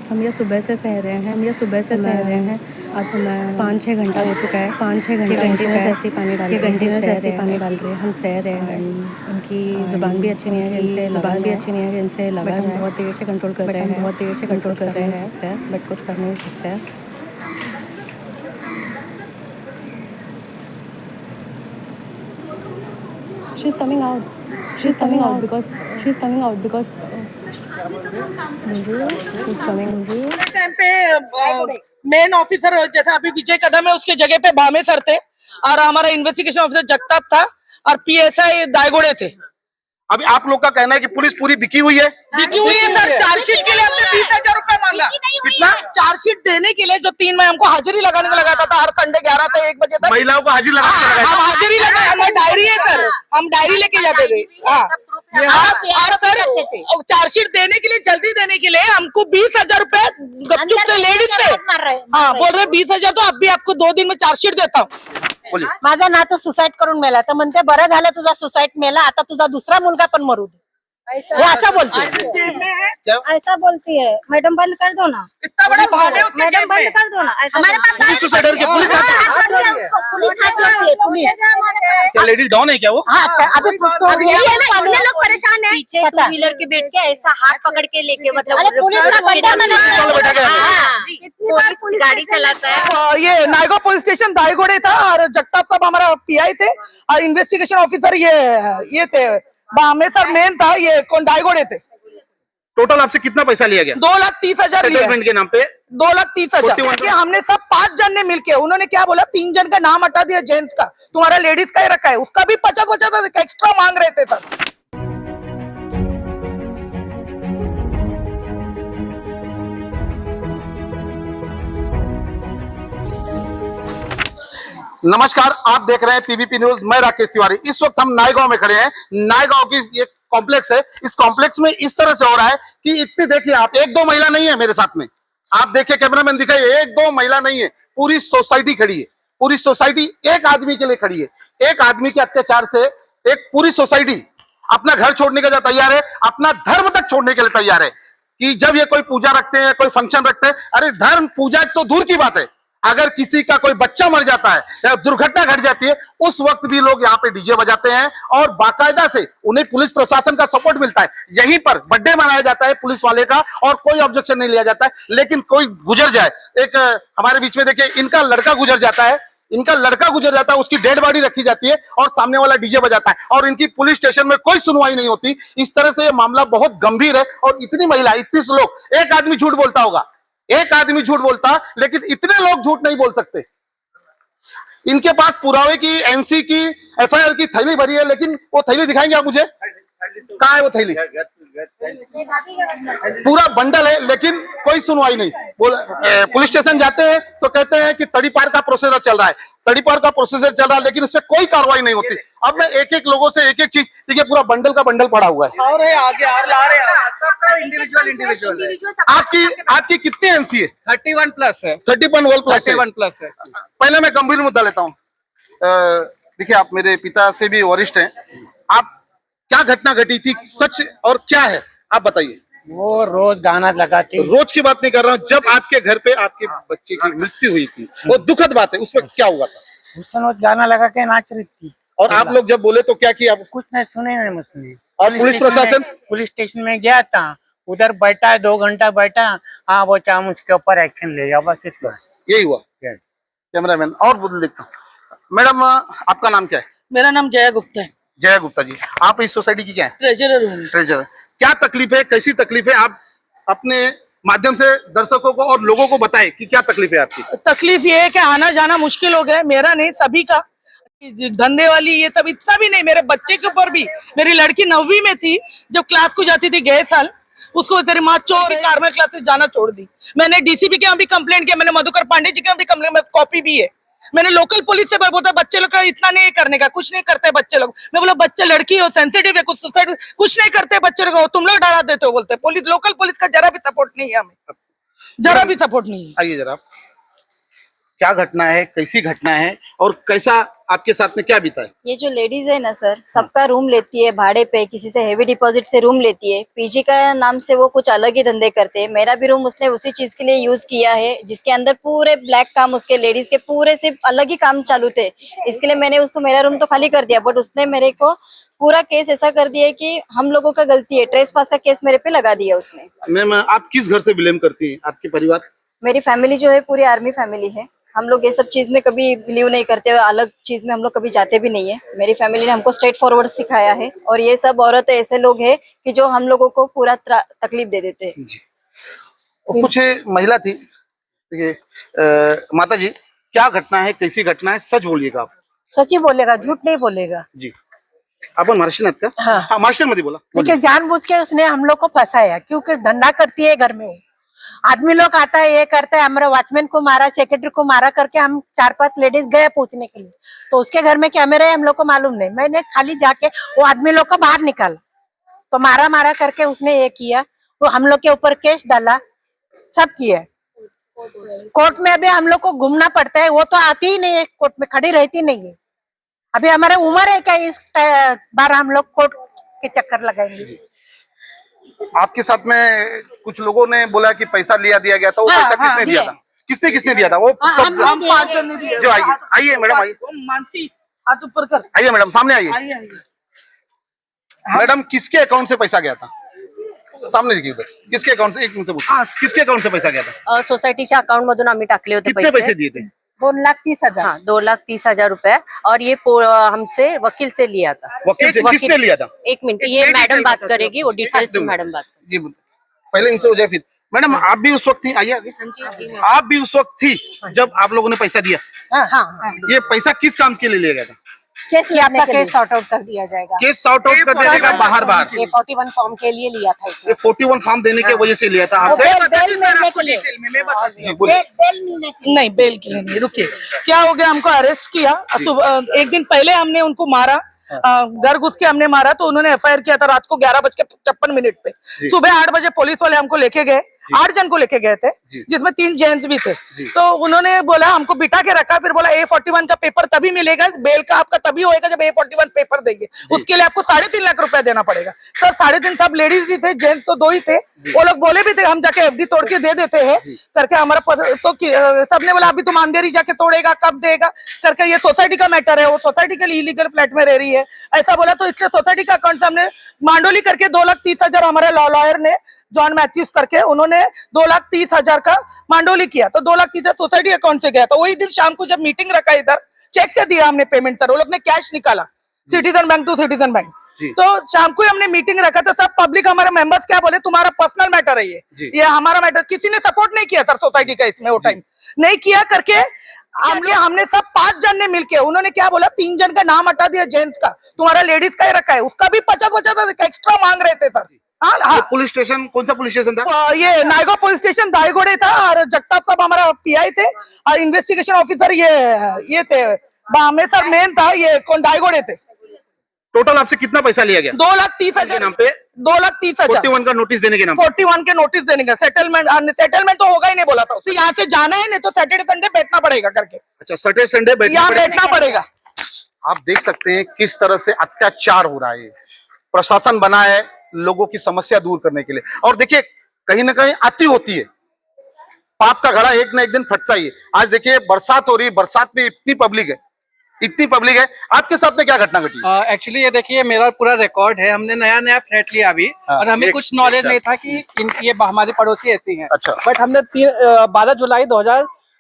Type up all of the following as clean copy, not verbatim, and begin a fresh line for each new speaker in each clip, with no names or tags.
हम ये सुबह से सह रहे हैं। अब 5-6 घंटा हो चुका है। 5-6 घंटे कंटिन्यूस ऐसे ही पानी डाल रहे हैं। हम सह रहे हैं। उनकी ज़ुबान भी अच्छी नहीं है, इनसे लगा है। बहुत देर से कंट्रोल कर रहे हैं, बट कुछ कर नहीं सकते हैं। She's coming out because
time पे मेन ऑफिसर जैसे अभी विजय कदम है उसके जगह पे भामे सर थे और हमारा इन्वेस्टिगेशन ऑफिसर जगताप था और पीएसआई दायगोड़े थे।
अभी आप लोग का कहना है कि पुलिस पूरी बिकी हुई है
सर। चार्जशीट के लिए हमने 20,000 रुपए मांगा। कितना? चार्जशीट देने के लिए जो 3 में हमको हाजिरी लगाने को लगाता था हर संडे 11 से 1 बजे तक
महिलाओं को हाजिर लगा
हम हाजिरी लगाए। हमारी डायरी है सर, हम डायरी लेके जाते थे। और सर चार्जशीट देने के लिए जल्दी देने के लिए हमको 20,000 रुपए गपचुप से लेडीज थे। बोल रहे 20,000 तो अब भी आपको 2 दिन में चार्जशीट देता हूँ।
माझा नातू सुसाईड करून मेला तर म्हणते बरं झालं तुझा सुसाईड मेला, आता तुझा दुसरा मुलगा पण मरू दे, वो ऐसा बोलती है। ऐसा बोलती है। मैडम बंद कर दो ना,
इतना बड़ा भाने
मैडम बंद कर दो ना। हमारे पास
क्या लेडीज डॉन है क्या वो?
अभी लोग परेशान है। पीछे 2 व्हीलर के बैठ के ऐसा हाथ पकड़ के लेके मतलब पुलिस गाड़ी चलाता है।
ये नायगांव पुलिस स्टेशन दायगोड़े था और जगताप साहब हमारा पीआई थे और इन्वेस्टिगेशन ऑफिसर ये थे भामे सर मेन था। ये कौन दायगोड़े थे।
टोटल आपसे कितना पैसा लिया गया?
2,30,000
सेटलमेंट के नाम पे
2,30,000। हमने सब 5 जन ने मिलके उन्होंने क्या बोला 3 जन का नाम हटा दिया जेंट्स का, तुम्हारा लेडीज का ही रखा है। उसका भी 50 एक्स्ट्रा मांग रहे थे सर।
नमस्कार, आप देख रहे हैं पीवीपी न्यूज। मैं राकेश तिवारी। इस वक्त हम नायगांव में खड़े हैं। नायगांव की एक कॉम्प्लेक्स है। इस कॉम्प्लेक्स में इस तरह से हो रहा है कि इतनी देखिए आप, 1-2 महिला नहीं है मेरे साथ में। आप देखिए कैमरामैन दिखाइए, 1-2 महिला नहीं है, पूरी सोसाइटी खड़ी है। पूरी सोसाइटी एक आदमी के लिए खड़ी है। एक आदमी के अत्याचार से एक पूरी सोसाइटी अपना घर छोड़ने के लिए तैयार है, अपना धर्म तक छोड़ने के लिए तैयार है। कि जब ये कोई पूजा रखते हैं, कोई फंक्शन रखते हैं, अरे धर्म पूजा तो दूर की बात है, अगर किसी का कोई बच्चा मर जाता है या दुर्घटना घट जाती है, उस वक्त भी लोग यहाँ पे डीजे बजाते हैं और बाकायदा से उन्हें पुलिस प्रशासन का सपोर्ट मिलता है। यहीं पर बर्थडे मनाया जाता है पुलिस वाले का और कोई ऑब्जेक्शन नहीं लिया जाता है। लेकिन कोई गुजर जाए, एक हमारे बीच में देखिए इनका लड़का गुजर जाता है, उसकी डेड बॉडी रखी जाती है और सामने वाला डीजे बजाता है और इनकी पुलिस स्टेशन में कोई सुनवाई नहीं होती। इस तरह से ये मामला बहुत गंभीर है और इतनी महिला, 31 लोग, एक आदमी झूठ बोलता होगा, एक आदमी झूठ बोलता, लेकिन इतने लोग झूठ नहीं बोल सकते। इनके पास पुरावे की, एनसी की, एफआईआर की थैली भरी है, लेकिन वो थैली दिखाएंगे आप मुझे? कहाँ है वो थैली? पूरा बंडल है, लेकिन कोई सुनवाई नहीं। पुलिस स्टेशन जाते हैं तो कहते हैं कि तड़ीपार का प्रोसीजर चल रहा है, लेकिन उससे कोई कार्रवाई नहीं होती। अब मैं एक-एक लोगों से एक-एक चीज, देखिए पूरा बंडल का बंडल पड़ा हुआ है।
और है आगे और ला रहे हैं सबका इंडिविजुअल।
आपकी कितनी एनसी है?
31 प्लस है।
31 प्लस है। पहले मैं गंभीर मुद्दा लेता हूँ। देखिए आप मेरे पिता से भी वरिष्ठ हैं, आप क्या घटना घटी थी, सच और क्या है आप बताइए।
वो रोज गाना लगाती।
रोज की बात नहीं कर रहा हूँ, जब आपके घर पे आपके बच्चे की मृत्यु हुई थी, वो दुखद बात है, उस वक्त क्या हुआ था?
उस समय गाना लगा के नाच रही थी
और आप लोग जब बोले तो क्या किया?
कुछ नहीं सुने नहीं मुझने।
और पुलिस प्रशासन?
पुलिस स्टेशन में गया था, उधर बैठा 2 घंटा बैठा। हाँ वो चाहे उसके ऊपर एक्शन ले, बस इतना
यही हुआ। कैमरामैन और बोल लिखता हूँ। मैडम आपका नाम क्या है?
मेरा नाम जया गुप्ता है।
जया गुप्ता जी, आप इस सोसाइटी की क्या है?
ट्रेजरर हूँ।
ट्रेजरर। क्या तकलीफ है, कैसी तकलीफ है? आप अपने माध्यम से दर्शकों को और लोगों को बताएं कि क्या तकलीफ है आपकी।
तकलीफ ये है कि आना जाना मुश्किल हो गया है, मेरा नहीं सभी का। धंधे वाली ये सब इतना भी नहीं, मेरे बच्चे के ऊपर भी। मेरी लड़की 9वीं में थी जब क्लास को जाती थी गए साल, उसको तेरी माँ चोर कार्मल क्लासेस जाना छोड़ दी। मैंने डीसीपी के यहाँ भी कंप्लेंट किया, मैंने मधुकर पांडे जी के यहाँ भी कंप्लेंट, कॉपी भी है। मैंने लोकल पुलिस से बोला बच्चे लोग का इतना नहीं करने का, कुछ नहीं करते बच्चे लोग। मैं बोला बच्चे लड़की हो, सेंसिटिव है, कुछ सुसाइड कुछ नहीं करते बच्चे लोग, तुम लोग डरा देते हो बोलते। पुलिस लोकल पुलिस का जरा भी सपोर्ट नहीं है हमें, जरा भी सपोर्ट नहीं है।
आइए जरा, क्या घटना है, कैसी घटना है और कैसा आपके साथ में क्या बीता है?
ये जो लेडीज है ना सर, सबका रूम लेती है भाड़े पे, किसी से हेवी डिपॉजिट से रूम लेती है। पीजी का नाम से वो कुछ अलग ही धंधे करते हैं। मेरा भी रूम उसने उसी चीज के लिए यूज किया है, जिसके अंदर पूरे ब्लैक काम, उसके लेडीज के पूरे सिर्फ अलग ही काम चालू थे। इसके लिए मैंने उसको मेरा रूम तो खाली कर दिया, बट उसने मेरे को पूरा केस ऐसा कर दिया कि हम लोगों का गलती है, ट्रेसपास का केस मेरे पे लगा दिया उसने।
मैम, आप किस घर से बिलोंग करती हैं? आपके परिवार?
मेरी फैमिली जो है पूरी आर्मी फैमिली है। हम लोग ये सब चीज में कभी बिलीव नहीं करते, अलग चीज में हम लोग कभी जाते भी नहीं है। मेरी फैमिली ने हमको स्ट्रेट फॉरवर्ड सिखाया है, और ये सब औरतें ऐसे लोग हैं कि जो हम लोगों को पूरा तकलीफ दे देते हैं।
जी। और कुछ महिला थी, देखिए माता जी, क्या घटना है, कैसी घटना है, सच बोलिएगा आप।
सच ही बोलेगा, झूठ नहीं बोलेगा।
जी, आपण महाराष्ट्र का?
हाँ।
हाँ, महाराष्ट्र मध्ये बोला।
देखिए जानबूझ के उसने हम लोग को फंसाया, क्योंकि धंधा करती है घर में वो। आदमी लोग आता है, ये करता है, हमारे वॉचमैन को मारा, सेक्रेटरी को मारा करके हम 4-5 लेडीज गए पूछने के लिए, तो उसके घर में कैमरा है हम लोग को मालूम नहीं। मैंने खाली जाके वो आदमी लोग को बाहर निकाला, तो मारा करके उसने ये किया, वो हम लोग के ऊपर केस डाला, सब किया। कोर्ट में अभी हम लोग को घूमना पड़ता है, वो तो आती ही नहीं है कोर्ट में, खड़ी रहती नहीं है। अभी हमारा उम्र है क्या इस बार हम लोग कोर्ट के चक्कर लगाएंगे।
आपके साथ में कुछ लोगों ने बोला कि पैसा दिया गया था, वो पैसा किसने दिया था? किसने दिया था वो?
हम 5 जन ने दिए।
जो आइए मैडम, आइए।
मानती हाथ ऊपर कर,
आइए मैडम, सामने आइए।
आइए।
मैडम, किसके अकाउंट से पैसा गया था? सामने देखिए उधर, किसके अकाउंट से, एक मिनट से पूछो, किसके अकाउंट से पैसा गया था?
सोसायटीच्या अकाउंट मधून आम्ही टाकले होते
कितने पैसे दिए थे?
2,30,000।
हाँ, 2,30,000 रुपए, और ये हमसे वकील से लिया था।
वकील से किसने लिया था?
एक मिनट, ये मैडम बात करेगी, वो डिटेल्स में मैडम बात
जी, पहले इनसे हो जाए फिर। मैडम, आप भी उस वक्त थी, आइए आगे। आप भी उस वक्त थी जब आप लोगों ने पैसा दिया?
हाँ।
ये पैसा किस काम के लिए लिया गया था?
आपका केस सॉर्ट आउट कर दिया जाएगा।
केस सॉर्ट आउट कर देने का बाहर
ये 41 फॉर्म के लिए लिया था।
ये 41 फॉर्म देने की वजह से लिया था आपसे?
बेल मिलने के लिए।
जी बोलिए।
बेल मिलने के लिए।
नहीं, बेल के लिए नहीं। रुकिए, क्या हो गया, हमको अरेस्ट किया। एक दिन पहले हमने उनको मारा, घर घुस के हमने मारा, तो उन्होंने एफआईआर किया था रात को 11:56 पे। सुबह 8 बजे पुलिस वाले हमको लेके गए, 8 जन को लेके गए थे, जिसमें 3 जेंट्स भी थे। तो उन्होंने बोला, हमको बिठा के रखा, फिर बोला A41 का पेपर तभी मिलेगा, बेल का आपका तभी होएगा जब A41 पेपर देंगे, उसके लिए आपको 3.5 लाख रुपया देना पड़ेगा। सर 3.5 सब लेडीज ही थे, जेंट्स तो 2 ही थे। वो लोग बोले भी थे हम जाके FD तोड़ के दे देते हैं करके, हमारा तो सबने बोला अभी तुम अंधेरी जाके तोड़ेगा, कब देगा करके, ये सोसाइटी का मैटर है, वो सोसाइटी के लिए इलीगल फ्लैट में रह रही है, ऐसा बोला। तो इसलिए सोसाइटी का अकाउंट से हमने मांडोली करके 2,30,000, हमारे लॉयर ने जॉन मैथ्यूज करके, उन्होंने 2,30,000 का मांडोली किया, तो 2,30,000 सोसाइटी अकाउंट से गया। तो वही दिन शाम को जब मीटिंग रखा इधर, चेक से दिया हमने पेमेंट, सर वो लोग ने कैश निकाला, citizen bank to citizen bank. तो शाम को हमने मीटिंग रखा, तो सब पब्लिक हमारे मेंबर्स क्या बोले, तुम्हारा पर्सनल मैटर है ये हमारा मैटर। किसी ने सपोर्ट नहीं किया सर सोसाइटी का इसमें, वो टाइम नहीं किया करके हमने सब 5 जन ने मिलके, उन्होंने क्या बोला, 3 जन का नाम हटा दिया जेंट्स का, तुम्हारा लेडीज का ही रखा है, उसका भी 50 एक्स्ट्रा मांग रहे थे सर। हाँ,
पुलिस स्टेशन कौन सा पुलिस स्टेशन था?
ये नायगांव पुलिस स्टेशन दायगोड़े था, और जगताप साहब हमारा PI थे, और इन्वेस्टिगेशन ऑफिसर ये थे, सर मेन था, ये कौन दायगोड़े थे।
टोटल आपसे कितना पैसा लिया गया?
2,30,000
नाम पे
2,30,000
41 का नोटिस देने के नाम
41 के नोटिस देने का। सेटलमेंट तो होगा ही नहीं बोला था, तो यहाँ से जाना है, नहीं तो सैटरडे संडे बैठना पड़ेगा करके।
अच्छा, सैटरडे संडे
यहाँ बैठना पड़ेगा।
आप देख सकते हैं किस तरह से अत्याचार हो रहा है। प्रशासन बना है लोगों की समस्या दूर करने के लिए, और देखिए कहीं ना कहीं आती होती है, पाप का घड़ा एक ना एक दिन फटता ही है। आज देखिए बरसात हो रही है, बरसात में इतनी पब्लिक है। आपके साथ में क्या घटना घटी?
एक्चुअली ये देखिए, मेरा पूरा रिकॉर्ड है। हमने नया फ्लैट लिया अभी, और हमें कुछ नॉलेज नहीं था कि ये हमारे पड़ोसी ऐसी हैं।
अच्छा।
बट हमने 12 जुलाई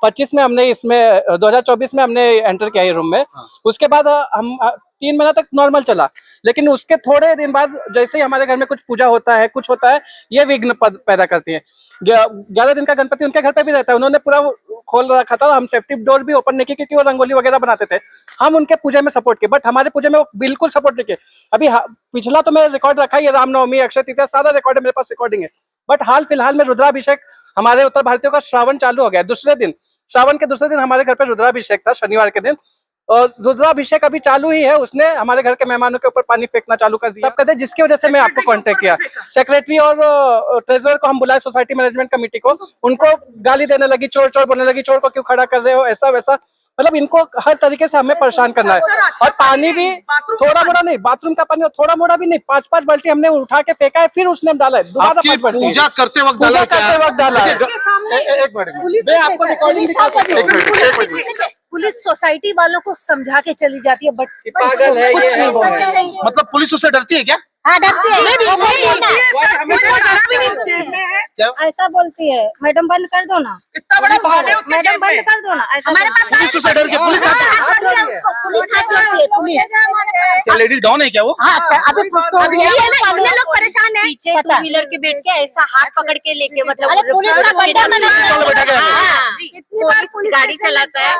25 में हमने इसमें 2024 में हमने एंटर किया ये रूम में। उसके बाद हम 3 महीना तक नॉर्मल चला, लेकिन उसके थोड़े दिन बाद जैसे ही हमारे घर में कुछ पूजा होता है, कुछ होता है, ये विघ्न पैदा करती है। 11 दिन का गणपति उनके घर पे भी रहता है, उन्होंने पूरा खोल रखा था, हम सेफ्टी डोर भी ओपन नहीं किए क्योंकि वो रंगोली वगैरह बनाते थे। हम उनके पूजा में सपोर्ट किए, बट हमारे पूजा में वो बिल्कुल सपोर्ट नहीं किए। अभी पिछला तो मैं रिकॉर्ड रखा है, ये रामनवमी, अक्षय तृतीया, सारा रिकॉर्ड है मेरे पास, रिकॉर्डिंग है। बट हाल फिलहाल में रुद्राभिषेक, हमारे उत्तर भारतीयों का श्रावण चालू हो गया, दूसरे दिन, श्रावण के दूसरे दिन हमारे घर पे रुद्राभिषेक था, शनिवार के दिन। और रुद्राभिषेक अभी चालू ही है, उसने हमारे घर के मेहमानों के ऊपर पानी फेंकना चालू कर दिया। सब कहते हैं, जिसकी वजह से मैं आपको कांटेक्ट किया। सेक्रेटरी और ट्रेजरर को हम बुलाए, सोसाइटी मैनेजमेंट कमेटी को, उनको गाली देने लगी, चोर चोर बोलने लगी, चोर को क्यों खड़ा कर रहे हो, ऐसा वैसा, मतलब इनको हर तरीके से हमें परेशान करना है। और पानी भी थोड़ा मोड़ा नहीं, बाथरूम का पानी थोड़ा मोड़ा भी नहीं, 5-5 बाल्टी हमने उठा के फेंका है, फिर उसने डाला है दोबारा 5 बाल्टी।
पूजा करते वक्त डाला है क्या?
करते वक्त डाला है।
एक मिनट,
मैं आपको रिकॉर्डिंग दिखा सकता हूँ।
पुलिस सोसाइटी वालों को समझा के चली जाती है, बट
पागल है
कुछ
ये
नहीं बोल रहे हैं।
मतलब पुलिस उससे डरती है क्या?
हाँ, डरती है।
क्या?
ऐसा बोलती है, मैडम बंद कर दो ना,
इतना बड़ा पानी
मैडम बंद कर दो ना, ऐसा हमारे पास
पुलिस उससे डर के पुलिस क्या लेडीज डॉन है क्या वो?
अभी लोग परेशान है,
पीछे 2 व्हीलर के बैठ के ऐसा हाथ पकड़ के लेके, मतलब
पुलिस का
पुलिस गाड़ी चलाता है।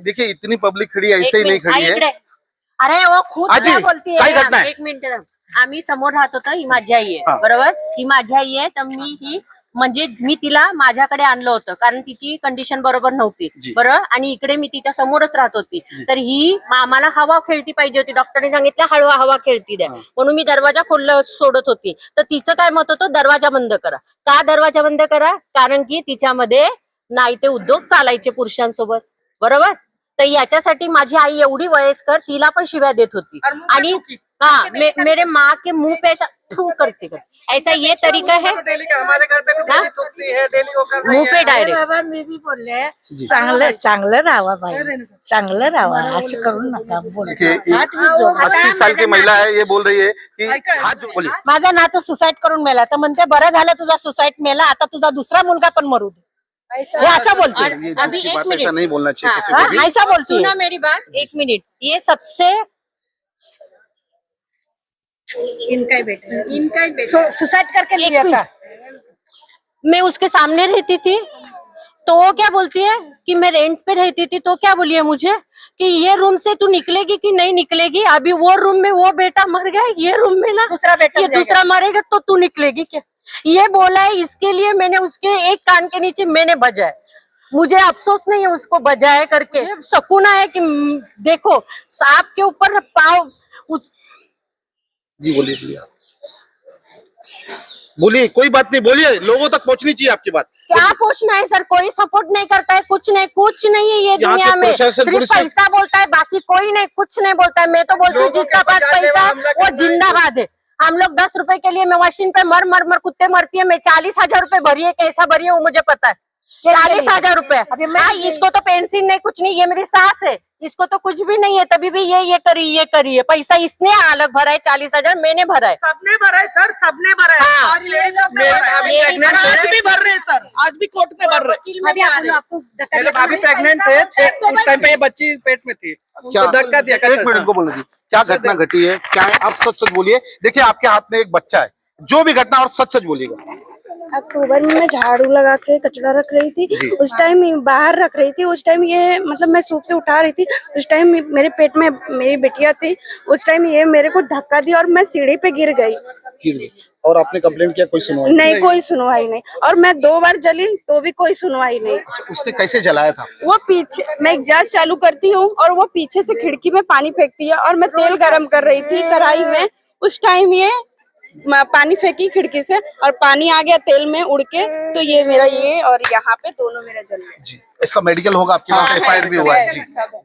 देखिए इतनी पब्लिक खड़ी है, ऐसे ही नहीं खड़ी है।
अरे वो खुद
आजी,
क्या बोलती
काय
है?
घटना आहे?
1 मिनिट, आम्ही समोर राहत होतो, ही माझी आई आहे,
हा.
बरोबर, ही माझी आई आहे, तर म्हणजे मी तिला माझ्याकडे आणलं होतं, कारण तिची कंडिशन बरोबर नव्हती, बरोबर, आणि इकडे मी तिच्या समोरच राहत होती, तर ही आम्हाला हवा खेळती पाहिजे होती, डॉक्टरने सांगितलं हळवा हवा खेळती द्या, म्हणून मी दरवाजा खोलला सोडत होती, तर तिचं काय मत होतं, दरवाजा बंद करा. का दरवाजा बंद करा? कारण की तिच्यामध्ये नाही ते उद्योग चालायचे पुरुषांसोबत, बरोबर. तर याच्यासाठी माझी आई एवढी वयस्कर, तिला पण शिव्या देत होती, आणि हाँ मेरे माँ के मुंह पे ऐसा थू करते कर, ऐसा ये तरीका है,
हमारे घर पे भी थूकती है, डेली वो कर रही
मुंह पे
है।
डायरेक्ट.
बाबा मी बी बोलले, चांगलं राहावा बाई, चांगलं राहावा, असं करू नका बोल.
देखिए, एक 80 साल की महिला है, ये बोल रही है कि हाथ जो बोलिए
माझा नातू सुसाईड करून मेला, तर म्हणते बरं झालं तुझा सुसाईड मेला, आता तुझा दुसरा मुलगा पण मरू दे, वो ऐसा बोलते हैं.
ये
अभी
की
एक
बात
मिनट.
ऐसा नहीं बोलना चाहिए किसी
हाँ,
को भी।
ऐसा बोलती
सुना
है.
मेरी बात, 1 मिनट. ये सबसे
इनका ही बेटा
सुसाईड करके
एक
लिया था.
मिनट. मैं उसके सामने रहती थी, तो वो क्या बोलती है कि मैं रेंट पे रहती थी, तो क्या बोली है मुझे कि ये रूम से तू निकलेगी कि नहीं निकलेगी, अभी वो रूम में वो बेटा मर गया, ये रूम में ना
दूसरा बेटा
ये दूसरा मरेगा, तो तू निकलेगी क्या, ये बोला है. इसके लिए मैंने उसके एक कान के नीचे मैंने बजाया, मुझे अफसोस नहीं है उसको बजाया करके, सुकून है कि देखो सांप के ऊपर पाव
जी बोलिए बोलिए, कोई बात नहीं, बोलिए, लोगों तक पहुंचनी चाहिए आपकी बात।
क्या पूछना है सर, कोई सपोर्ट नहीं करता है, कुछ नहीं है ये
यहाँ
दुनिया
के
में,
प्रशासन,
सिर्फ
पुलिस-
पैसा बोलता है, बाकी कोई नहीं, कुछ नहीं बोलता है. मैं तो बोलती हूँ
लोगों
जिसका
के
पास
बचाने में
पैसा है
हमला
वो
करना है।
जिंदाबाद है. हम लोग 10 रुपए के लिए मैं मशीन पे मर कुत्ते मरती है, मैं 40,000 रुपए भरी है, कैसा भरी है वो मुझे पता है, 40,000 रुपए.
अभी मैं-
हाँ, इसको तो पेंसिल नहीं, कुछ नहीं, ये मेरी सास है, इसको तो कुछ भी नहीं है, तभी भी ये करी है, पैसा इसने अलग भरा है, 40,000 मैंने भरा है.
सबने भरा है सर, सबने भरा है.
हाँ.
आज लेडीज लोग ने भरा है.
मेरे भाभी
और
pregnant
आज
थे।
भी भर रहे हैं सर, आज भी कोर्ट में भर रहे हैं.
अभी आप लोग आपको
मेरे भाभी प्रेग्नेंट थे, उस टाइम पे ये बच्ची पेट में थी,
क्या
तो धक्का दिया.
एक मिनट को बोलने दीजिए, क्या घटना घटी है, क्या है, आप सच सच बोलिए. देखिए आपके हाथ में एक बच्चा है, जो भी घटना और सच सच बोलिएगा.
अक्टूबर में मैं झाड़ू लगा के कचरा रख रही थी, उस टाइम बाहर रख रही थी, उस टाइम ये मतलब मैं सूप से उठा रही थी, उस टाइम मेरे पेट में मेरी बिटिया थी, उस टाइम ये मेरे को धक्का दी और मैं सीढ़ी पे गिर गई.
और आपने कंप्लेंट किया, कोई सुनवाई
नहीं, कोई सुनवाई नहीं, और मैं 2 बार जली तो भी कोई सुनवाई नहीं.
अच्छा, उसने कैसे जलाया था?
वो पीछे, मैं एग्जॉस्ट चालू करती हूँ और वो पीछे से खिड़की में पानी फेंकती है, और मैं तेल गरम कर रही थी कढ़ाई में, उस टाइम ये पानी फेंकी खिड़की से और पानी आ गया तेल में उड़ के, तो ये मेरा ये और यहाँ पे दोनों मेरा जल गया.
जी, इसका मेडिकल होगा आपके पास, FIR भी हुआ है जी.